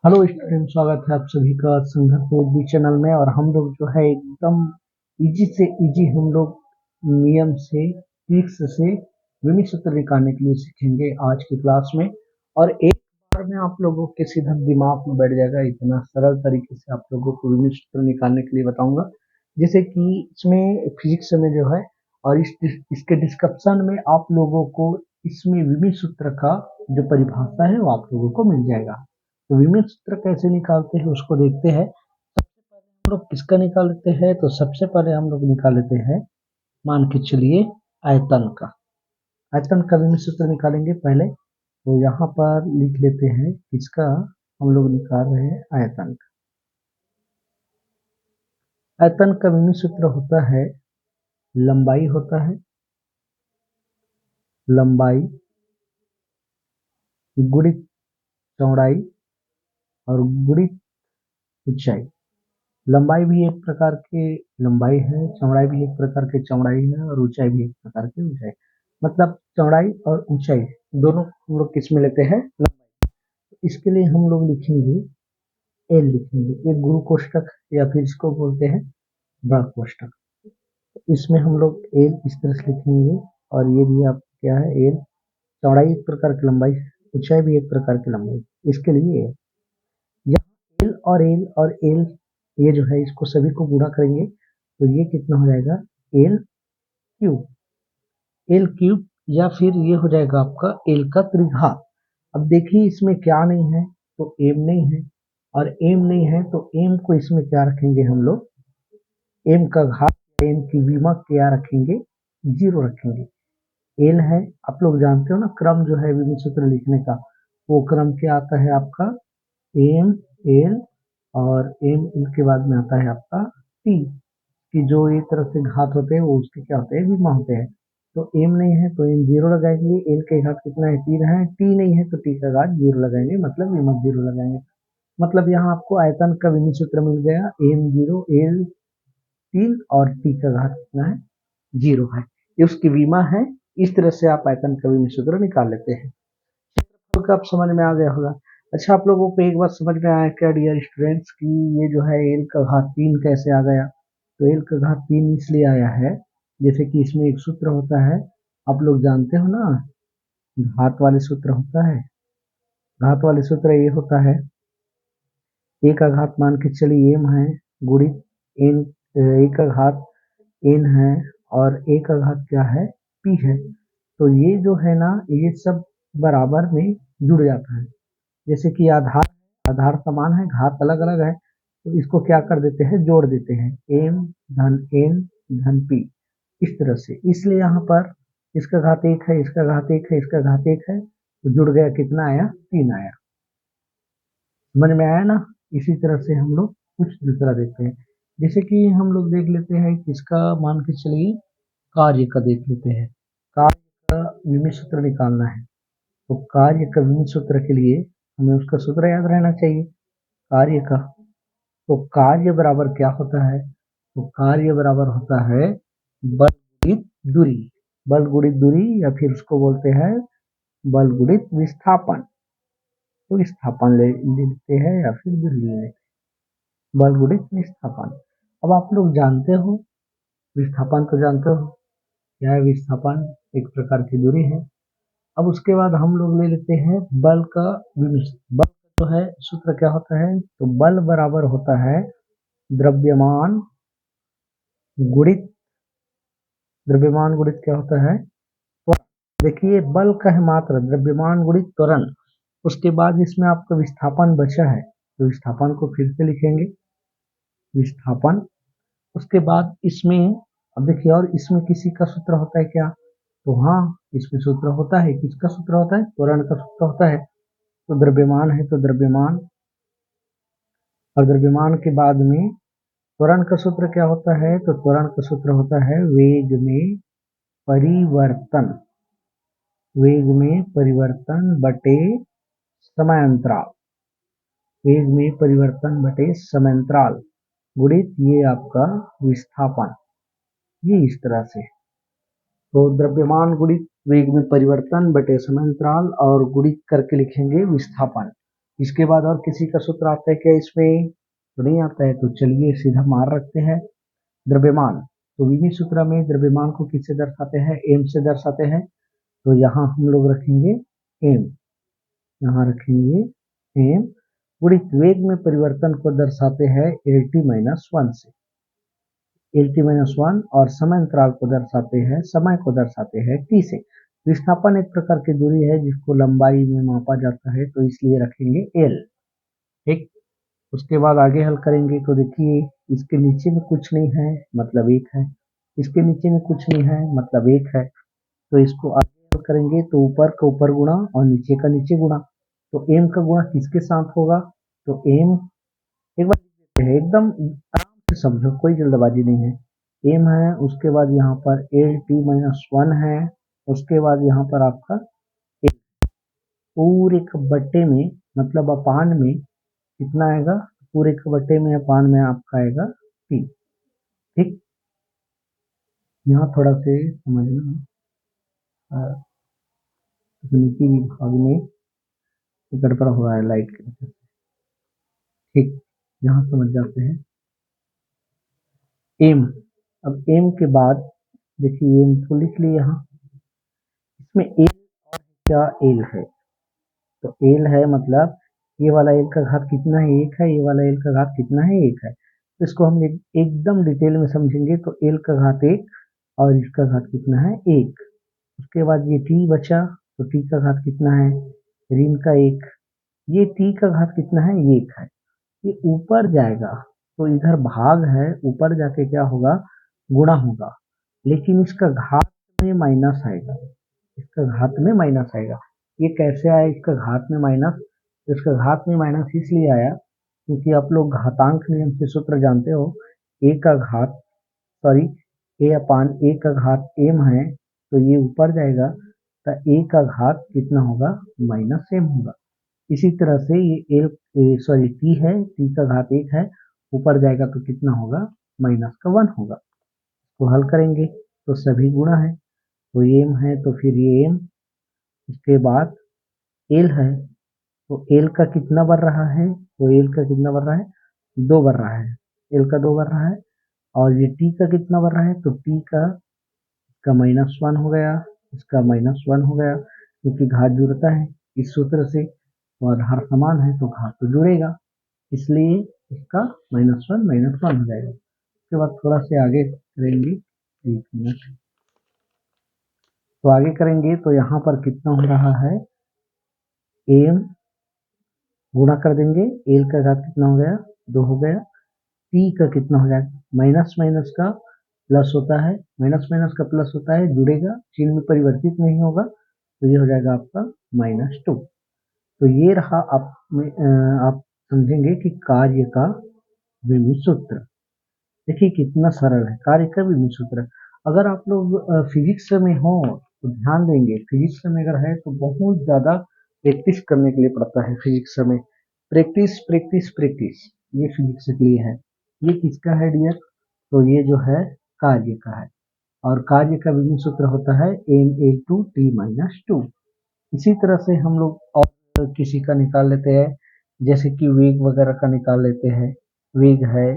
Hello student, स्वागत है आप सभी का संघर्ष विद चैनल में। और हम लोग जो है एकदम इजी से इजी हम लोग नियम से ट्रिक्स से यूनिट सूत्र निकालने के लिए सीखेंगे आज की क्लास में। और एक बार में आप लोगों के सीधा दिमाग में बैठ जाएगा, इतना सरल तरीके से आप लोगों को यूनिट सूत्र निकालने के लिए बताऊंगा। जैसे कि इसमें फिजिक्स में जो है और इसके डिस्क्रिप्शन में आप लोगों को इसमें यूनिट सूत्र का जो परिभाषा है वो आप लोगों को मिल जाएगा। तो विमित सूत्र कैसे निकालते हैं उसको देखते हैं। हम लोग किसका निकाल लेते हैं, तो सबसे पहले हम लोग निकाल लेते हैं, मान के चलिए, आयतन का। आयतन का विमित सूत्र निकालेंगे पहले। तो यहाँ पर लिख लेते हैं किसका हम लोग निकाल रहे हैं, आयतन का। आयतन का विमित सूत्र होता है, लंबाई होता है, लंबाई गुणित चौड़ाई और गुणित ऊंचाई। लंबाई भी एक प्रकार की लंबाई है, चौड़ाई भी एक प्रकार की चौड़ाई है और ऊंचाई भी एक प्रकार की ऊंचाई। मतलब चौड़ाई और ऊंचाई दोनों हम लोग किस में लेते हैं, इसके लिए हम लोग लिखेंगे एल, लिखेंगे एक गुरु कोष्ठक या फिर इसको बोलते हैं बड़ा कोष्ठक। इसमें हम लोग एल इस तरह से लिखेंगे। और ये भी आप क्या है, एल। चौड़ाई एक प्रकार की लंबाई, ऊंचाई भी एक प्रकार की लंबाई, इसके लिए एल। यहाँ एल और एल ये जो है इसको सभी को गुणा करेंगे तो ये कितना हो जाएगा, एल क्यूब। एल क्यूब या फिर ये हो जाएगा आपका एल का त्रिघात। अब देखिए इसमें क्या नहीं है, तो एम नहीं है, और एम नहीं है तो एम को इसमें क्या रखेंगे हम लोग, एम का घात, एम की विमा क्या रखेंगे, जीरो रखेंगे। एल है, आप लोग जानते हो ना क्रम जो है विमित सूत्र लिखने का, वो क्रम क्या आता है आपका, एम एल, और एम एल के बाद में आता है आपका टी, कि जो एक तरफ से घात होते हैं वो उसके क्या होते हैं, विमा होते हैं। तो एम नहीं है तो एम जीरो लगाएंगे, एल के घात कितना है, तीन है, टी नहीं है तो टी का घात जीरो लगाएंगे, मतलब विमा जीरो लगाएंगे। मतलब यहाँ आपको आयतन का विमित सूत्र मिल गया, एम जीरो, एल तीन और टी का घात कितना है, जीरो है, ये उसकी विमा है। इस तरह से आप आयतन का विमित सूत्र निकाल लेते हैं। तो आप समझ में आ गया होगा। अच्छा, आप लोगों को एक बात समझ में आया क्या डियर स्टूडेंट्स, की ये जो है एल का घात तीन कैसे आ गया। तो एल का घात तीन इसलिए आया है, जैसे कि इसमें एक सूत्र होता है, आप लोग जानते हो ना, घात वाले सूत्र होता है। घात वाले सूत्र ये होता है, ए का घात मान के चलिए एम है, गुणित एन, ए का घात एन है, और ए का घात क्या है, पी है। तो ये जो है ना, ये सब बराबर में जुड़ जाता है। जैसे कि आधार, आधार समान है, घात अलग अलग है, तो इसको क्या कर देते हैं, जोड़ देते हैं, एम धन एन धन पी, इस तरह से। इसलिए यहाँ पर इसका घात एक है, इसका घात एक है, इसका घात एक है, तो जुड़ गया, कितना आया, तीन आया। समझ में आया ना। इसी तरह से हम लोग कुछ दूसरा देखते हैं, जैसे कि हम लोग देख लेते हैं किसका, मान के चलिए कार्य का देख लेते हैं। कार्य का विमित सूत्र निकालना है, तो कार्य का विमित सूत्र के लिए हमें उसका सूत्र याद रहना चाहिए कार्य का। तो कार्य बराबर क्या होता है, तो कार्य बराबर होता है बल गुणित दूरी। बल गुणित दूरी या फिर उसको बोलते हैं बल गुणित विस्थापन। तो विस्थापन ले लेते हैं या फिर दूरी ले लेते हैं, बल गुणित विस्थापन। अब आप लोग जानते हो विस्थापन, तो जानते हो क्या है विस्थापन, एक प्रकार की दूरी है। अब उसके बाद हम लोग ले लेते हैं बल का विमित। बल जो है सूत्र क्या होता है, तो बल बराबर होता है द्रव्यमान गुणित, द्रव्यमान गुणित क्या होता है, त्वरण। देखिए बल का है मात्रा, द्रव्यमान गुणित त्वरण। उसके बाद इसमें आपका विस्थापन बचा है, तो विस्थापन को फिर से लिखेंगे, विस्थापन। उसके बाद इसमें, अब देखिए, और इसमें किसी का सूत्र होता है क्या, तो हाँ, इसमें सूत्र होता है, किसका सूत्र होता है, त्वरण का सूत्र होता है। तो द्रव्यमान है तो द्रव्यमान, और द्रव्यमान के बाद में त्वरण का सूत्र क्या होता है, तो त्वरण का सूत्र होता है वेग में परिवर्तन, वेग में परिवर्तन बटे समांतराल, वेग में परिवर्तन बटे समांतराल गुणित ये आपका विस्थापन, ये इस तरह से। तो द्रव्यमान गुणित वेग में परिवर्तन बटे समांतराल और गुणित करके लिखेंगे विस्थापन। इसके बाद और किसी का सूत्र आता है क्या इसमें? तो नहीं आता है, तो चलिए सीधा मार रखते हैं। द्रव्यमान, तो विमी सूत्र में द्रव्यमान को किससे दर्शाते हैं? एम से दर्शाते हैं। तो यहाँ हम लोग रखेंगे एम, यहाँ रखेंगे एम। गुणित वेग में परिवर्तन को दर्शाते हैं एल टी माइनस वन से, एल टी माइनस वन, और समय अंतराल को दर्शाते हैं, समय को दर्शाते हैं टी से। विस्थापन एक प्रकार की दूरी है जिसको लंबाई में मापा जाता है, तो इसलिए रखेंगे एल। ठीक, उसके बाद आगे हल करेंगे तो देखिए इसके नीचे में कुछ नहीं है मतलब एक है, इसके नीचे में कुछ नहीं है मतलब एक है। तो इसको आगे हल करेंगे तो ऊपर का ऊपर गुणा और नीचे का नीचे गुणा। तो एम का गुणा किसके साथ होगा? तो एम एक बार लिख देते हैं, एकदम आराम से समझो, कोई जल्दबाजी नहीं है। एम है, उसके बाद यहाँ पर एल टी माइनस वन है, उसके बाद यहाँ पर आपका पूरे का बट्टे में मतलब अपान में कितना आएगा? पूरे के बट्टे में अपान में आपका आएगा टी। ठीक, यहाँ थोड़ा से समझना, तकनीकी विभाग में गड़बड़ हो रहा है लाइट की वजह से। ठीक, यहाँ समझ जाते हैं एम। अब एम के बाद देखिए एम को लिख लिया, यहाँ इसमें एल और क्या एल है, तो एल है मतलब ये वाला एल का घात कितना है? एक है। ये वाला एल का घात कितना है? एक है। तो इसको हम एकदम डिटेल में समझेंगे तो एल का घात एक और इसका घात कितना है? एक। उसके बाद ये टी बचा, तो टी का घात कितना है? ऋण का एक। ये टी का घात कितना है? एक है। ये ऊपर जाएगा तो इधर भाग है, ऊपर जाके क्या होगा? गुणा होगा, लेकिन इसका घात में माइनस आएगा, इसका घात में माइनस आएगा। ये कैसे आया इसका घात में माइनस? इसका घात में माइनस इसलिए आया क्योंकि आप लोग घातांक नियम से सूत्र जानते हो, ए का घात सॉरी ए अपान ए का घात एम है, तो ये ऊपर जाएगा तो ए का घात कितना होगा? माइनस एम होगा। इसी तरह से ये एल सॉरी टी है, टी का घात एक है, ऊपर जाएगा तो कितना होगा? माइनस का वन होगा। तो हल करेंगे तो सभी गुणा है, तो एम है तो फिर ये एम, उसके बाद एल है, तो एल का कितना बढ़ रहा है? तो एल का कितना बढ़ रहा है? दो बढ़ रहा है, एल का दो बढ़ रहा है। और ये टी का कितना बढ़ रहा है? तो टी का माइनस वन हो गया, इसका माइनस वन हो गया, क्योंकि घात जुड़ता है इस सूत्र से, और हर समान है तो घात तो जुड़ेगा, इसलिए इसका माइनस वन हो जाएगा। उसके बाद थोड़ा से आगे करेंगे, एक मिनट, तो आगे करेंगे तो यहाँ पर कितना हो रहा है? एम गुणा कर देंगे, एल का घात कितना हो गया? दो हो गया। टी का कितना हो जाएगा? माइनस माइनस का प्लस होता है, माइनस माइनस का प्लस होता है, जुड़ेगा, चिन्ह में परिवर्तित नहीं होगा, तो ये हो जाएगा आपका माइनस टू। तो ये रहा आप समझेंगे कि कार्य का विमीय सूत्र। देखिए कितना सरल है कार्य का विमीय सूत्र। अगर आप लोग फिजिक्स में हो तो ध्यान देंगे, फिजिक्स में अगर है तो बहुत ज्यादा प्रैक्टिस करने के लिए पड़ता है। फिजिक्स में प्रैक्टिस प्रैक्टिस प्रैक्टिस, ये फिजिक्स के लिए है। ये किसका है डियर? तो ये जो है कार्य का है, और कार्य का विभिन्न सूत्र होता है M A two T minus two. इसी तरह से हम लोग और किसी का निकाल लेते हैं, जैसे कि वेग वगैरह का निकाल लेते हैं। वेग है,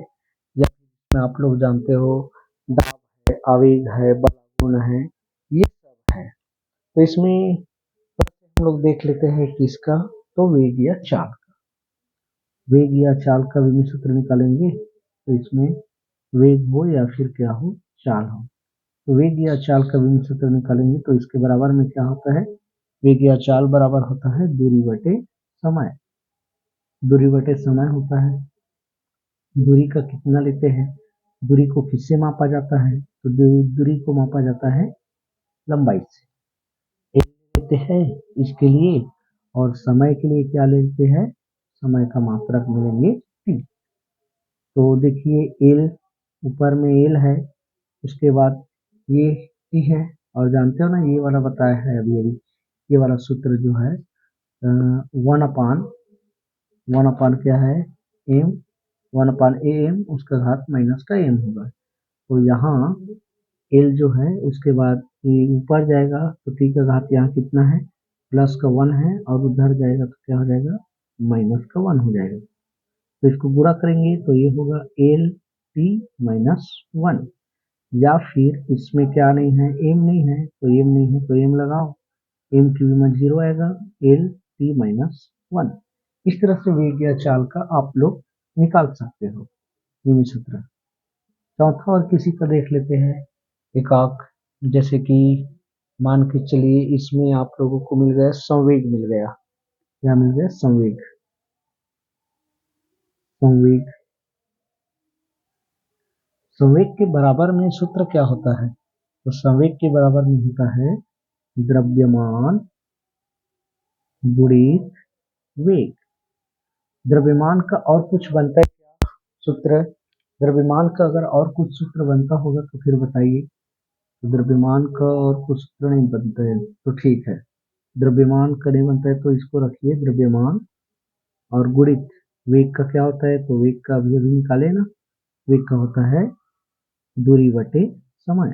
या में आप लोग जानते हो दाब है, आवेग है, बल है, ये सब है। तो इसमें हम लोग देख लेते हैं किसका, तो वेग या चाल, वेग या चाल का विभिन्न सूत्र निकालेंगे। तो इसमें वेग हो या फिर क्या हो? चाल हो। तो वेग या चाल का विभिन्न सूत्र निकालेंगे तो इसके बराबर में क्या होता है? वेग या चाल बराबर होता है दूरी बटे समय, दूरी बटे समय होता है। दूरी का कितना लेते हैं? दूरी को किससे मापा जाता है? तो दूरी को मापा जाता है लंबाई से। एक लेते हैं इसके लिए, और समय के लिए क्या लेते हैं? समय का मात्रक मिलेंगे टी। तो देखिए एल, ऊपर में एल है, उसके बाद ये टी है, और जानते हो ना ये वाला बताया है अभी अभी, ये वाला सूत्र जो है वन अपान, वन अपान क्या है? M, one upon A M, उसका घात माइनस का एम होगा। तो यहाँ एल जो है उसके बाद ये ऊपर जाएगा तो टी का घात यहाँ कितना है? प्लस का वन है, और उधर जाएगा तो क्या हो जाएगा? माइनस का 1 हो जाएगा। तो इसको गुणा करेंगे तो ये होगा एल टी माइनस 1, या फिर इसमें क्या नहीं है, एम नहीं है, तो एम नहीं है तो एम लगाओ, एम की विमा 0 आएगा, एल टी माइनस 1। इस तरह से वेग या चाल का आप लोग निकाल सकते हो विमी सूत्र। चौथा और किसी का देख लेते हैं एकाक, जैसे कि मान के चलिए इसमें आप लोगों को मिल गया संवेग, मिल गया, क्या मिल गया, संवेग। संवेग संवेग के बराबर में सूत्र क्या होता है, तो संवेग के बराबर में होता है द्रव्यमान गुणित वेग। द्रव्यमान का और कुछ बनता है क्या सूत्र, द्रव्यमान का अगर और कुछ सूत्र बनता होगा तो फिर बताइए। तो द्रव्यमान का और कुछ सूत्र नहीं बनता है तो ठीक है, द्रव्यमान का नहीं बनता है तो इसको रखिए द्रव्यमान, और गुणित वेग का क्या होता है, तो वेग का अभी अभी निकाले ना, वेग का होता है दूरी बटे समय।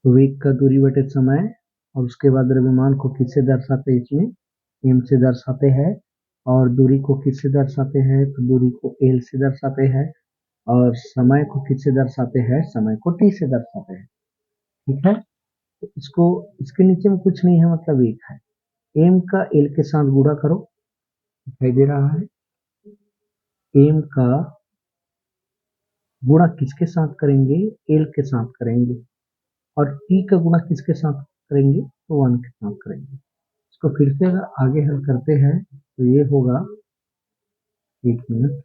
तो वेग का दूरी बटे समय, और उसके बाद द्रव्यमान को किससे दर्शाते हैं, इसमें एम से दर्शाते हैं, और दूरी को किससे दर्शाते हैं, तो दूरी को एल से दर्शाते हैं, और समय को किससे दर्शाते हैं, समय को टी से दर्शाते हैं। ठीक है, तो इसको, इसके नीचे में कुछ नहीं है, मतलब एक है, एम का एल के साथ गुणा करो, दिखाई दे रहा है, एम का गुणा किसके साथ करेंगे, एल के साथ करेंगे, और टी का गुणा किसके साथ करेंगे, तो 1 के साथ करेंगे। इसको फिर से अगर आगे हल करते हैं तो ये होगा, एक मिनट,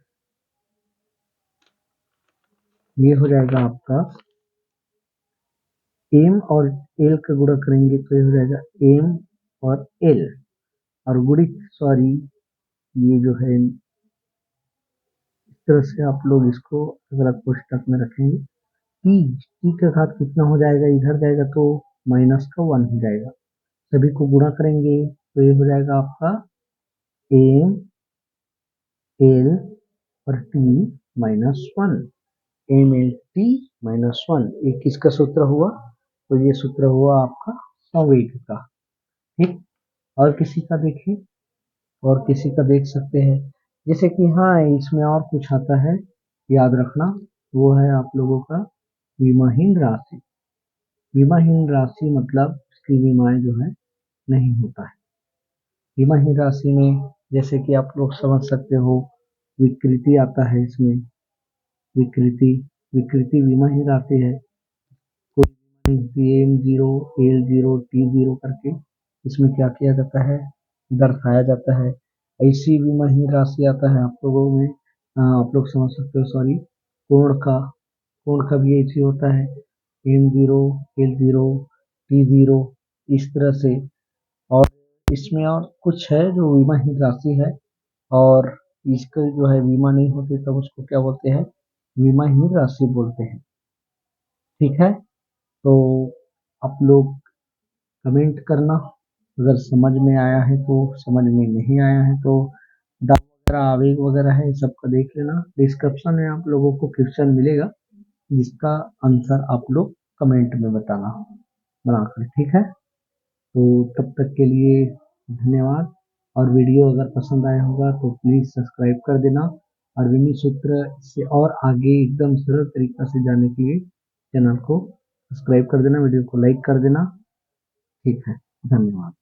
ये हो जाएगा आपका एम और एल का गुणा करेंगे तो ये हो जाएगा एम और एल, और गुणित, सॉरी, ये जो है इस तरह से आप लोग इसको अगर आप कोष्टक में रखेंगे, टी का घात कितना हो जाएगा, इधर जाएगा तो माइनस का 1 हो जाएगा, सभी को गुणा करेंगे तो ये हो जाएगा आपका एम एल और T minus 1, M L T minus 1, ये किसका सूत्र हुआ, तो ये सूत्र हुआ आपका संवेग का। ठीक, और किसी का देखें, और किसी का देख सकते हैं, जैसे कि हाँ इसमें और कुछ आता है, याद रखना, वो है आप लोगों का विमाहीन राशि। विमाहीन राशि मतलब इसकी विमाएं जो है नहीं होता है। विमाहीन राशि में जैसे कि आप लोग समझ सकते हो, विकृति आता है इसमें, विकृति, विकृति विमाहीन राशि है, कोई M zero L zero T zero करके इसमें क्या किया जाता है, दर्शाया जाता है। ऐसी विमाहीन राशि आता है आप लोगों में, आप लोग समझ सकते हो, सॉरी, कोण का, कोण का भी ऐसी होता है, M zero L zero T zero, इस तरह से। और इसमें और कुछ है जो विमाहीन राशि है, और इसका जो है बीमा नहीं होती तब उसको क्या बोलते हैं, विमाहीन राशि बोलते हैं। ठीक है, तो आप लोग कमेंट करना, अगर समझ में आया है तो, समझ में नहीं आया है तो दाब वगैरह आवेग वगैरह है सबका देख लेना, डिस्क्रिप्शन में आप लोगों को क्वेश्चन मिलेगा जिसका आंसर आप लोग कमेंट में बताना बनाकर। ठीक है, तो तब तक के लिए धन्यवाद, और वीडियो अगर पसंद आया होगा तो प्लीज़ सब्सक्राइब कर देना, और विमी सूत्र से और आगे एकदम सरल तरीका से जानने के लिए चैनल को सब्सक्राइब कर देना, वीडियो को लाइक कर देना। ठीक है, धन्यवाद।